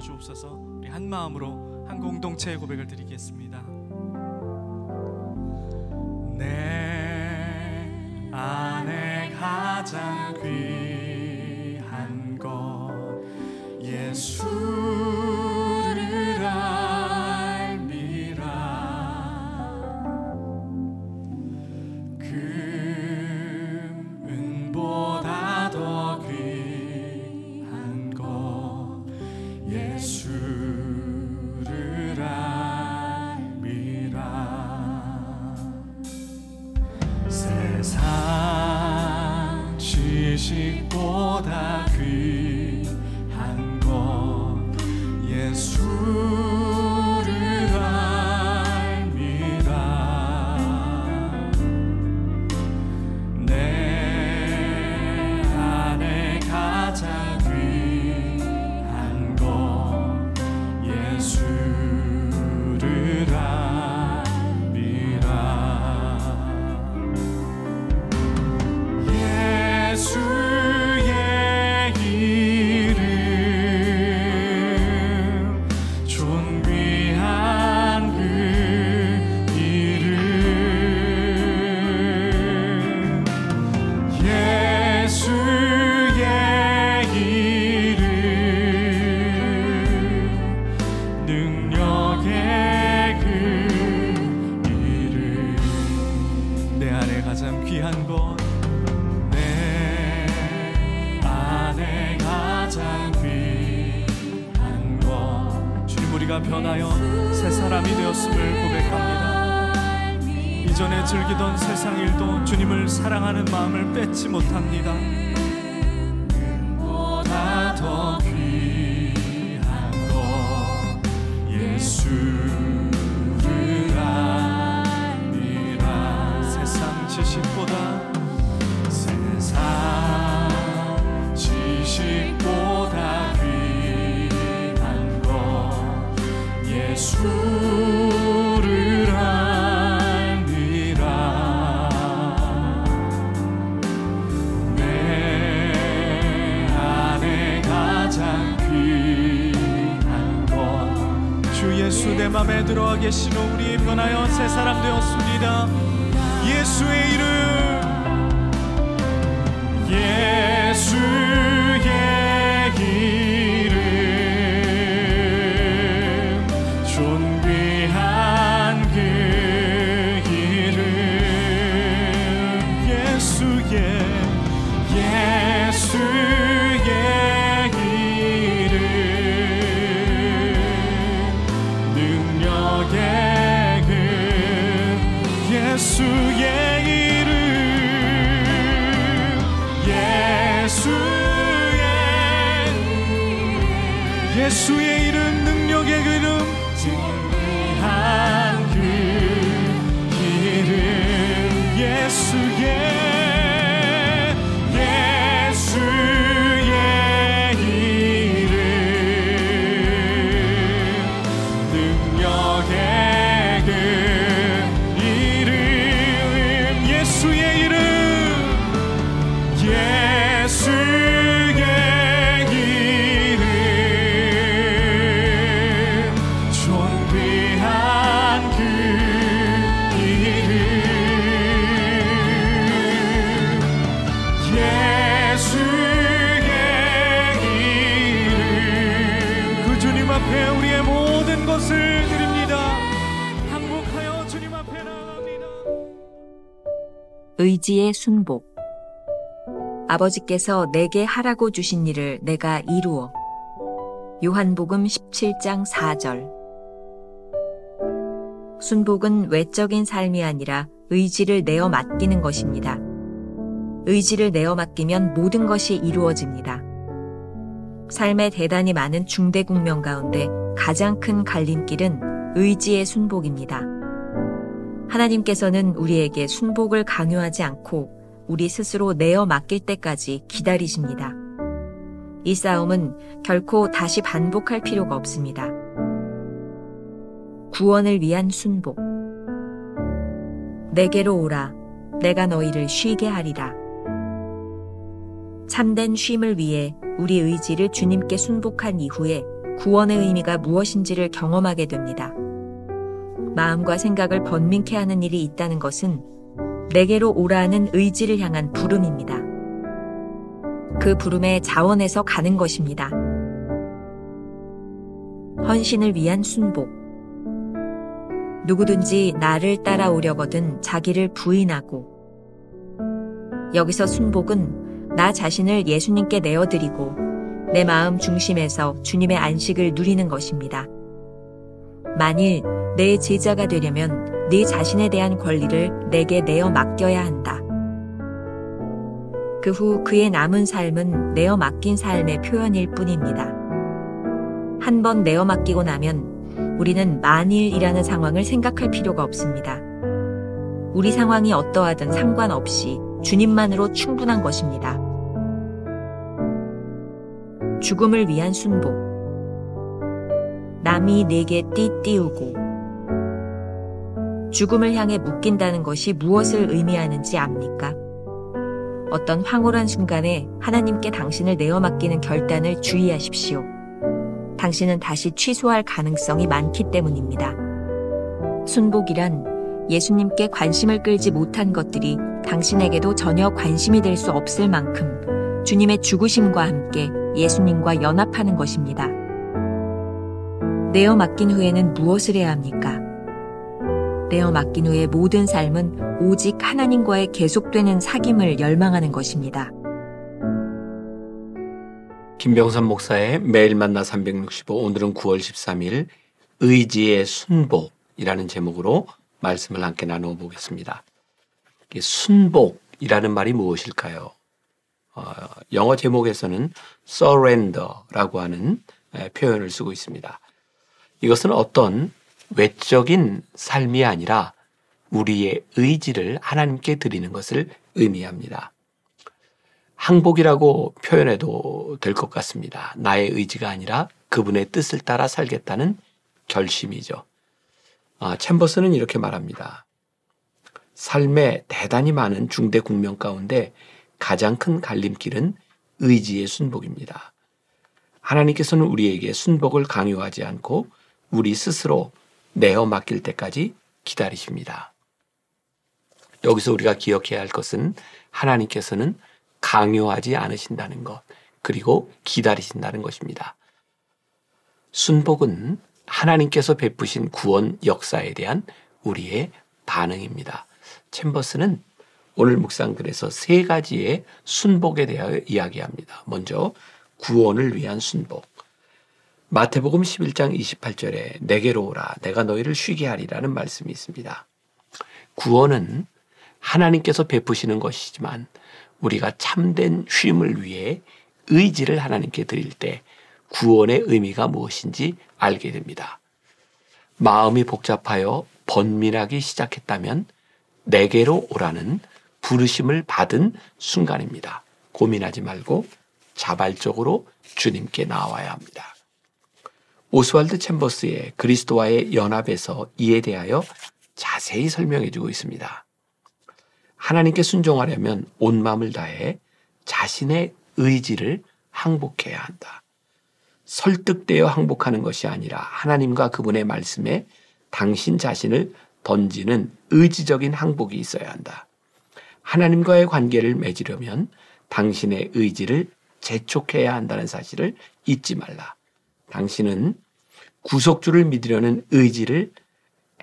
주옵소서. 우리 한 마음으로 한 공동체의 고백을 드리겠습니다. 내 안에 가장 귀한 것 예수를 알미라. 금은보다 더 귀한 것 예수를 알미라. 세상 지식보다 귀한 것 예수를 알미라. 내 안에 가장 귀한 것 예수를 알미라. 예수의 이름 존귀한 그 이름. 예수의 이름 능력의 그 이름. 내 안에 가장 귀한 것 우리가 변하여 새 사람이 되었음을 고백합니다. 이전에 즐기던 세상 일도 주님을 사랑하는 마음을 뺏지 못합니다. 보다 더 귀한 것 예수를 알미라. 세상 지식보다 예수를 알미라. 내 안에 가장 귀한 것 주 예수 내 맘에 들어와 계시는 우리 변하여 새 사람 되었습니다. 예수의 이름 예수의 이름 존귀한 그 이름. 예수의 이름 능력의 그 예수의 이름 예수의 이름 능력의 그 이름 존귀한 그 이름. 예수의 이름 능력의 그 이름. 예수의 이름 우리의 모든 것을 드립니다. 항복하여 주님 앞에 나아갑니다. 의지의 순복. 아버지께서 내게 하라고 주신 일을 내가 이루어. 요한복음 17장 4절. 순복은 외적인 삶이 아니라 의지를 내어 맡기는 것입니다. 의지를 내어 맡기면 모든 것이 이루어집니다. 삶에 대단히 많은 중대 국면 가운데 가장 큰 갈림길은 의지의 순복입니다. 하나님께서는 우리에게 순복을 강요하지 않고 우리 스스로 내어 맡길 때까지 기다리십니다. 이 싸움은 결코 다시 반복할 필요가 없습니다. 구원을 위한 순복. 내게로 오라, 내가 너희를 쉬게 하리라. 참된 쉼을 위해 우리 의지를 주님께 순복한 이후에 구원의 의미가 무엇인지를 경험하게 됩니다. 마음과 생각을 번민케 하는 일이 있다는 것은 내게로 오라는 의지를 향한 부름입니다. 그 부름의 자원에서 가는 것입니다. 헌신을 위한 순복. 누구든지 나를 따라오려거든 자기를 부인하고. 여기서 순복은 나 자신을 예수님께 내어드리고 내 마음 중심에서 주님의 안식을 누리는 것입니다. 만일 내 제자가 되려면 네 자신에 대한 권리를 내게 내어 맡겨야 한다. 그 후 그의 남은 삶은 내어 맡긴 삶의 표현일 뿐입니다. 한 번 내어 맡기고 나면 우리는 만일이라는 상황을 생각할 필요가 없습니다. 우리 상황이 어떠하든 상관없이 주님만으로 충분한 것입니다. 죽음을 위한 순복. 남이 내게 띠띠우고. 죽음을 향해 묶인다는 것이 무엇을 의미하는지 압니까? 어떤 황홀한 순간에 하나님께 당신을 내어 맡기는 결단을 주의하십시오. 당신은 다시 취소할 가능성이 많기 때문입니다. 순복이란 예수님께 관심을 끌지 못한 것들이 당신에게도 전혀 관심이 될 수 없을 만큼 주님의 죽으심과 함께 예수님과 연합하는 것입니다. 내어 맡긴 후에는 무엇을 해야 합니까? 내어 맡긴 후의 모든 삶은 오직 하나님과의 계속되는 사귐을 열망하는 것입니다. 김병선 목사의 매일 만나 365, 오늘은 9월 13일 의지의 순복이라는 제목으로 말씀을 함께 나누어 보겠습니다. 순복이라는 말이 무엇일까요? 영어 제목에서는 surrender라고 하는 표현을 쓰고 있습니다. 이것은 어떤 외적인 삶이 아니라 우리의 의지를 하나님께 드리는 것을 의미합니다. 항복이라고 표현해도 될 것 같습니다. 나의 의지가 아니라 그분의 뜻을 따라 살겠다는 결심이죠. 챔버스는 이렇게 말합니다. 삶에 대단히 많은 중대 국면 가운데 가장 큰 갈림길은 의지의 순복입니다. 하나님께서는 우리에게 순복을 강요하지 않고 우리 스스로 내어 맡길 때까지 기다리십니다. 여기서 우리가 기억해야 할 것은 하나님께서는 강요하지 않으신다는 것, 그리고 기다리신다는 것입니다. 순복은 하나님께서 베푸신 구원 역사에 대한 우리의 반응입니다. 챔버스는 오늘 묵상글에서 세 가지의 순복에 대하여 이야기합니다. 먼저 구원을 위한 순복. 마태복음 11장 28절에 내게로 오라 내가 너희를 쉬게 하리라는 말씀이 있습니다. 구원은 하나님께서 베푸시는 것이지만 우리가 참된 쉼을 위해 의지를 하나님께 드릴 때 구원의 의미가 무엇인지 알게 됩니다. 마음이 복잡하여 번민하기 시작했다면 내게로 오라는 부르심을 받은 순간입니다. 고민하지 말고 자발적으로 주님께 나와야 합니다. 오스왈드 챔버스의 그리스도와의 연합에서 이에 대하여 자세히 설명해 주고 있습니다. 하나님께 순종하려면 온 마음을 다해 자신의 의지를 항복해야 한다. 설득되어 항복하는 것이 아니라 하나님과 그분의 말씀에 당신 자신을 던지는 의지적인 항복이 있어야 한다. 하나님과의 관계를 맺으려면 당신의 의지를 재촉해야 한다는 사실을 잊지 말라. 당신은 구속주를 믿으려는 의지를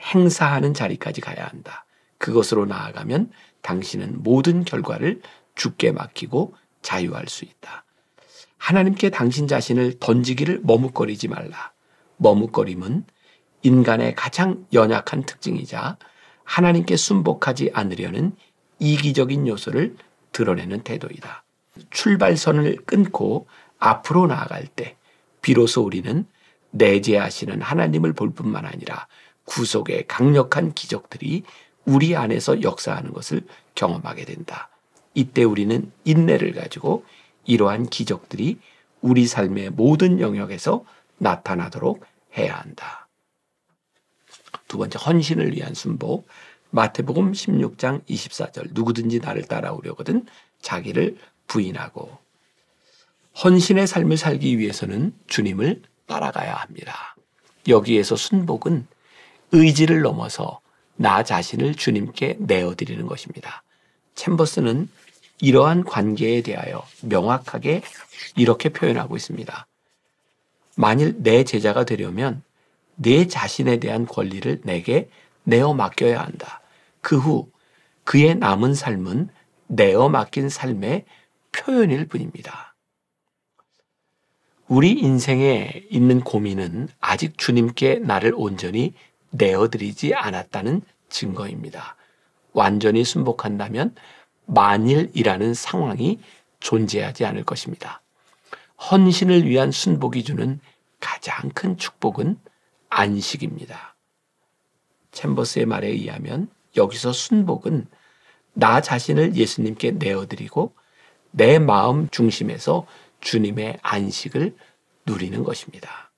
행사하는 자리까지 가야 한다. 그것으로 나아가면 당신은 모든 결과를 주께 맡기고 자유할 수 있다. 하나님께 당신 자신을 던지기를 머뭇거리지 말라. 머뭇거림은 인간의 가장 연약한 특징이자 하나님께 순복하지 않으려는 이기적인 요소를 드러내는 태도이다. 출발선을 끊고 앞으로 나아갈 때 비로소 우리는 내재하시는 하나님을 볼 뿐만 아니라 구속의 강력한 기적들이 우리 안에서 역사하는 것을 경험하게 된다. 이때 우리는 인내를 가지고 이러한 기적들이 우리 삶의 모든 영역에서 나타나도록 해야 한다. 두 번째, 헌신을 위한 순복. 마태복음 16장 24절 누구든지 나를 따라오려거든 자기를 부인하고. 헌신의 삶을 살기 위해서는 주님을 따라가야 합니다. 여기에서 순복은 의지를 넘어서 나 자신을 주님께 내어드리는 것입니다. 챔버스는 이러한 관계에 대하여 명확하게 이렇게 표현하고 있습니다. 만일 내 제자가 되려면 내 자신에 대한 권리를 내게 내어 맡겨야 한다. 그 후 그의 남은 삶은 내어 맡긴 삶의 표현일 뿐입니다. 우리 인생에 있는 고민은 아직 주님께 나를 온전히 내어드리지 않았다는 증거입니다. 완전히 순복한다면 만일이라는 상황이 존재하지 않을 것입니다. 헌신을 위한 순복이 주는 가장 큰 축복은 안식입니다. 챔버스의 말에 의하면 여기서 순복은 나 자신을 예수님께 내어드리고 내 마음 중심에서 주님의 안식을 누리는 것입니다.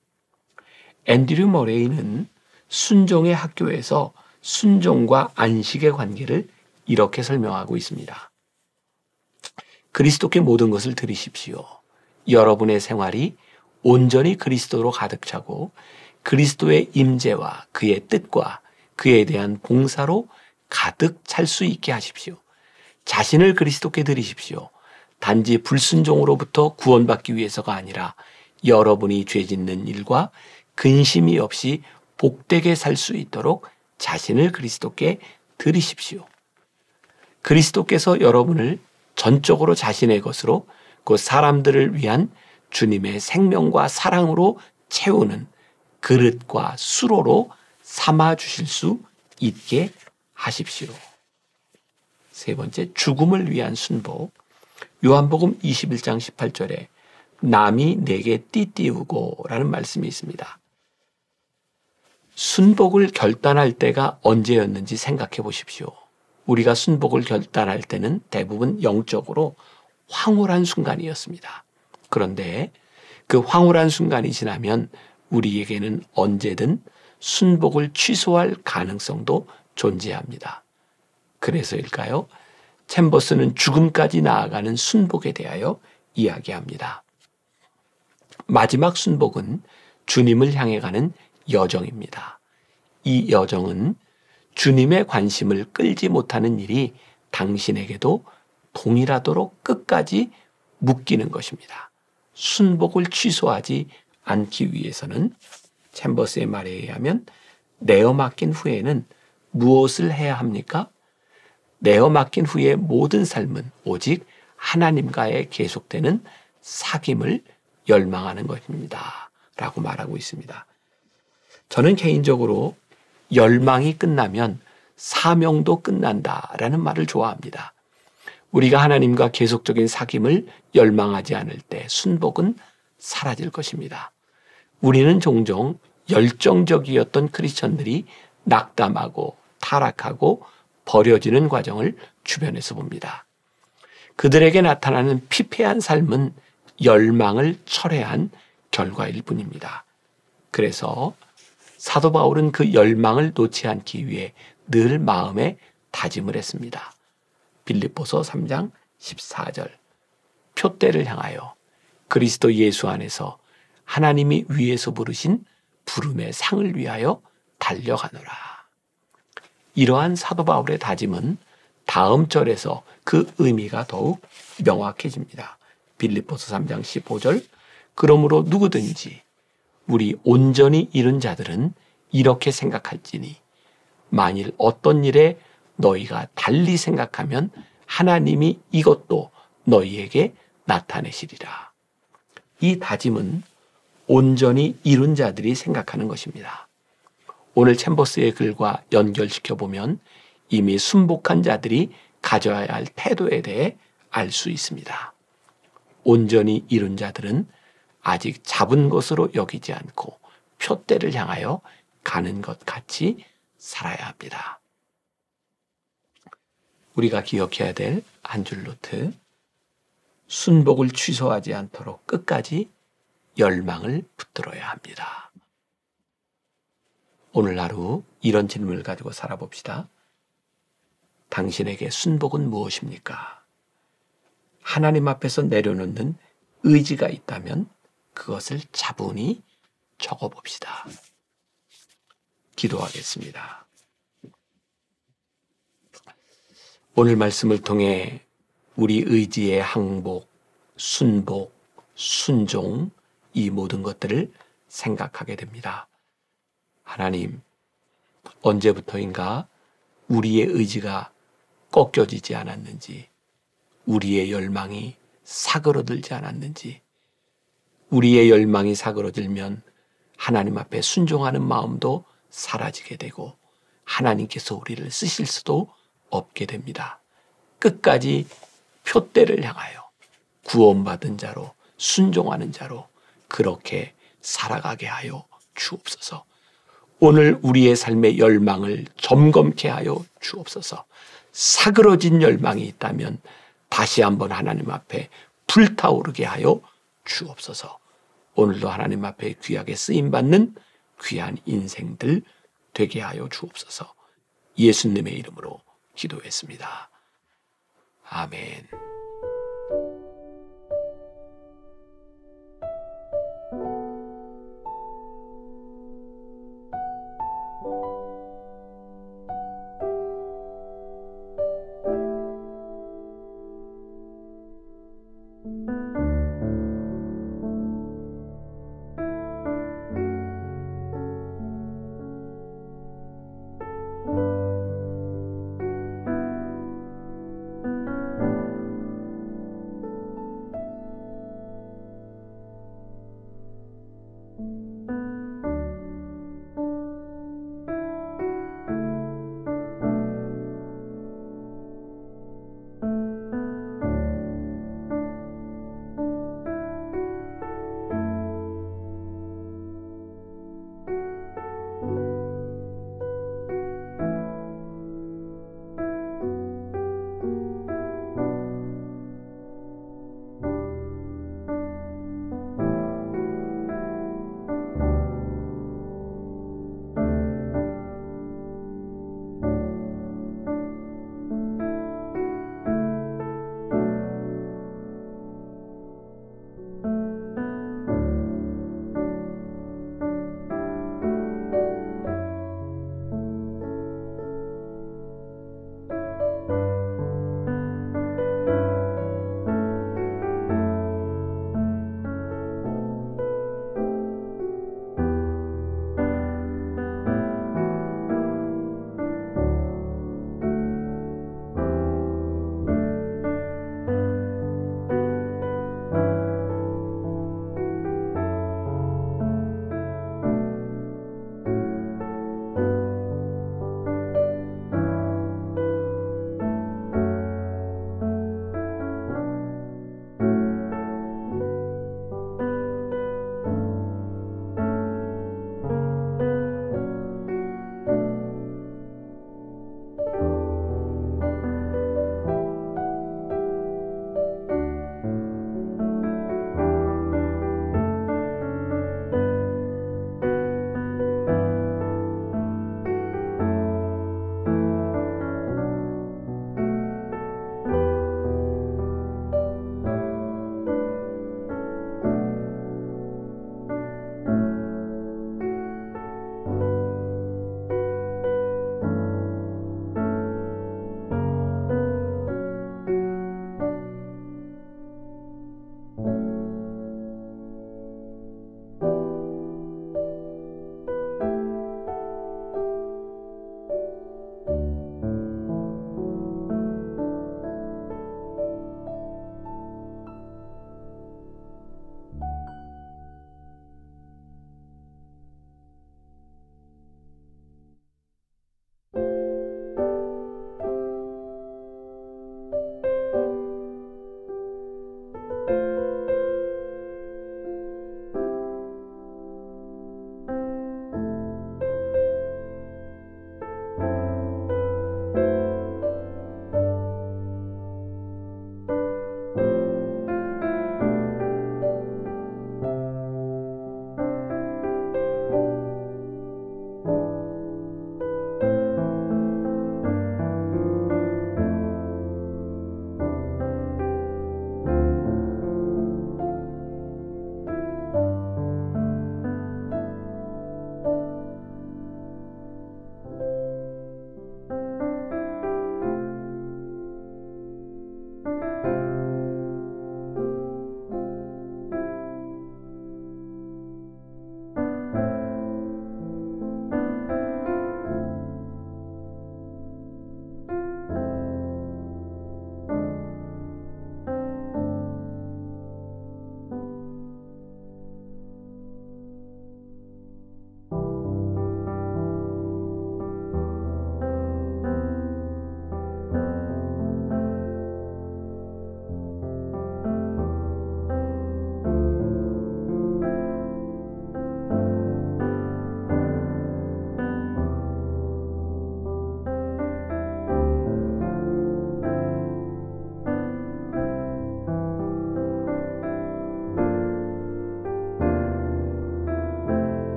앤드류 머레이는 순종의 학교에서 순종과 안식의 관계를 이렇게 설명하고 있습니다. 그리스도께 모든 것을 드리십시오. 여러분의 생활이 온전히 그리스도로 가득 차고 그리스도의 임재와 그의 뜻과 그에 대한 봉사로 가득 찰 수 있게 하십시오. 자신을 그리스도께 드리십시오. 단지 불순종으로부터 구원받기 위해서가 아니라 여러분이 죄짓는 일과 근심이 없이 복되게 살 수 있도록 자신을 그리스도께 드리십시오. 그리스도께서 여러분을 전적으로 자신의 것으로 그 사람들을 위한 주님의 생명과 사랑으로 채우는 그릇과 수로로 삼아 주실 수 있게 하십시오. 세 번째, 죽음을 위한 순복. 요한복음 21장 18절에 남이 내게 띠띠우고 라는 말씀이 있습니다. 순복을 결단할 때가 언제였는지 생각해 보십시오. 우리가 순복을 결단할 때는 대부분 영적으로 황홀한 순간이었습니다. 그런데 그 황홀한 순간이 지나면 우리에게는 언제든 순복을 취소할 가능성도 존재합니다. 그래서일까요? 챔버스는 죽음까지 나아가는 순복에 대하여 이야기합니다. 마지막 순복은 주님을 향해 가는 여정입니다. 이 여정은 주님의 관심을 끌지 못하는 일이 당신에게도 동일하도록 끝까지 묶이는 것입니다. 순복을 취소하지 않기 위해서는 챔버스의 말에 의하면 내어 맡긴 후에는 무엇을 해야 합니까? 내어 맡긴 후의 모든 삶은 오직 하나님과의 계속되는 사귐을 열망하는 것입니다. 라고 말하고 있습니다. 저는 개인적으로 열망이 끝나면 사명도 끝난다라는 말을 좋아합니다. 우리가 하나님과 계속적인 사귐을 열망하지 않을 때 순복은 사라질 것입니다. 우리는 종종 열정적이었던 크리스천들이 낙담하고 타락하고 버려지는 과정을 주변에서 봅니다. 그들에게 나타나는 피폐한 삶은 열망을 철회한 결과일 뿐입니다. 그래서 사도 바울은 그 열망을 놓지 않기 위해 늘 마음에 다짐을 했습니다. 빌립보서 3장 14절 표대를 향하여 그리스도 예수 안에서 하나님이 위에서 부르신 부름의 상을 위하여 달려가노라. 이러한 사도 바울의 다짐은 다음 절에서 그 의미가 더욱 명확해집니다. 빌립보서 3장 15절 그러므로 누구든지 우리 온전히 이룬 자들은 이렇게 생각할지니 만일 어떤 일에 너희가 달리 생각하면 하나님이 이것도 너희에게 나타내시리라. 이 다짐은 온전히 이룬 자들이 생각하는 것입니다. 오늘 챔버스의 글과 연결시켜 보면 이미 순복한 자들이 가져야 할 태도에 대해 알 수 있습니다. 온전히 이룬 자들은 아직 잡은 것으로 여기지 않고 표대를 향하여 가는 것 같이 살아야 합니다. 우리가 기억해야 될 한 줄 노트. 순복을 취소하지 않도록 끝까지 열망을 붙들어야 합니다. 오늘 하루 이런 질문을 가지고 살아봅시다. 당신에게 순복은 무엇입니까? 하나님 앞에서 내려놓는 의지가 있다면 그것을 차분히 적어봅시다. 기도하겠습니다. 오늘 말씀을 통해 우리 의지의 항복, 순복, 순종 이 모든 것들을 생각하게 됩니다. 하나님, 언제부터인가 우리의 의지가 꺾여지지 않았는지, 우리의 열망이 사그러들지 않았는지, 우리의 열망이 사그러들면 하나님 앞에 순종하는 마음도 사라지게 되고 하나님께서 우리를 쓰실 수도 없게 됩니다. 끝까지 표대를 향하여 구원받은 자로 순종하는 자로 그렇게 살아가게 하여 주옵소서. 오늘 우리의 삶의 열망을 점검케 하여 주옵소서. 사그러진 열망이 있다면 다시 한번 하나님 앞에 불타오르게 하여 주옵소서. 오늘도 하나님 앞에 귀하게 쓰임받는 귀한 인생들 되게 하여 주옵소서. 예수님의 이름으로 기도했습니다. 아멘.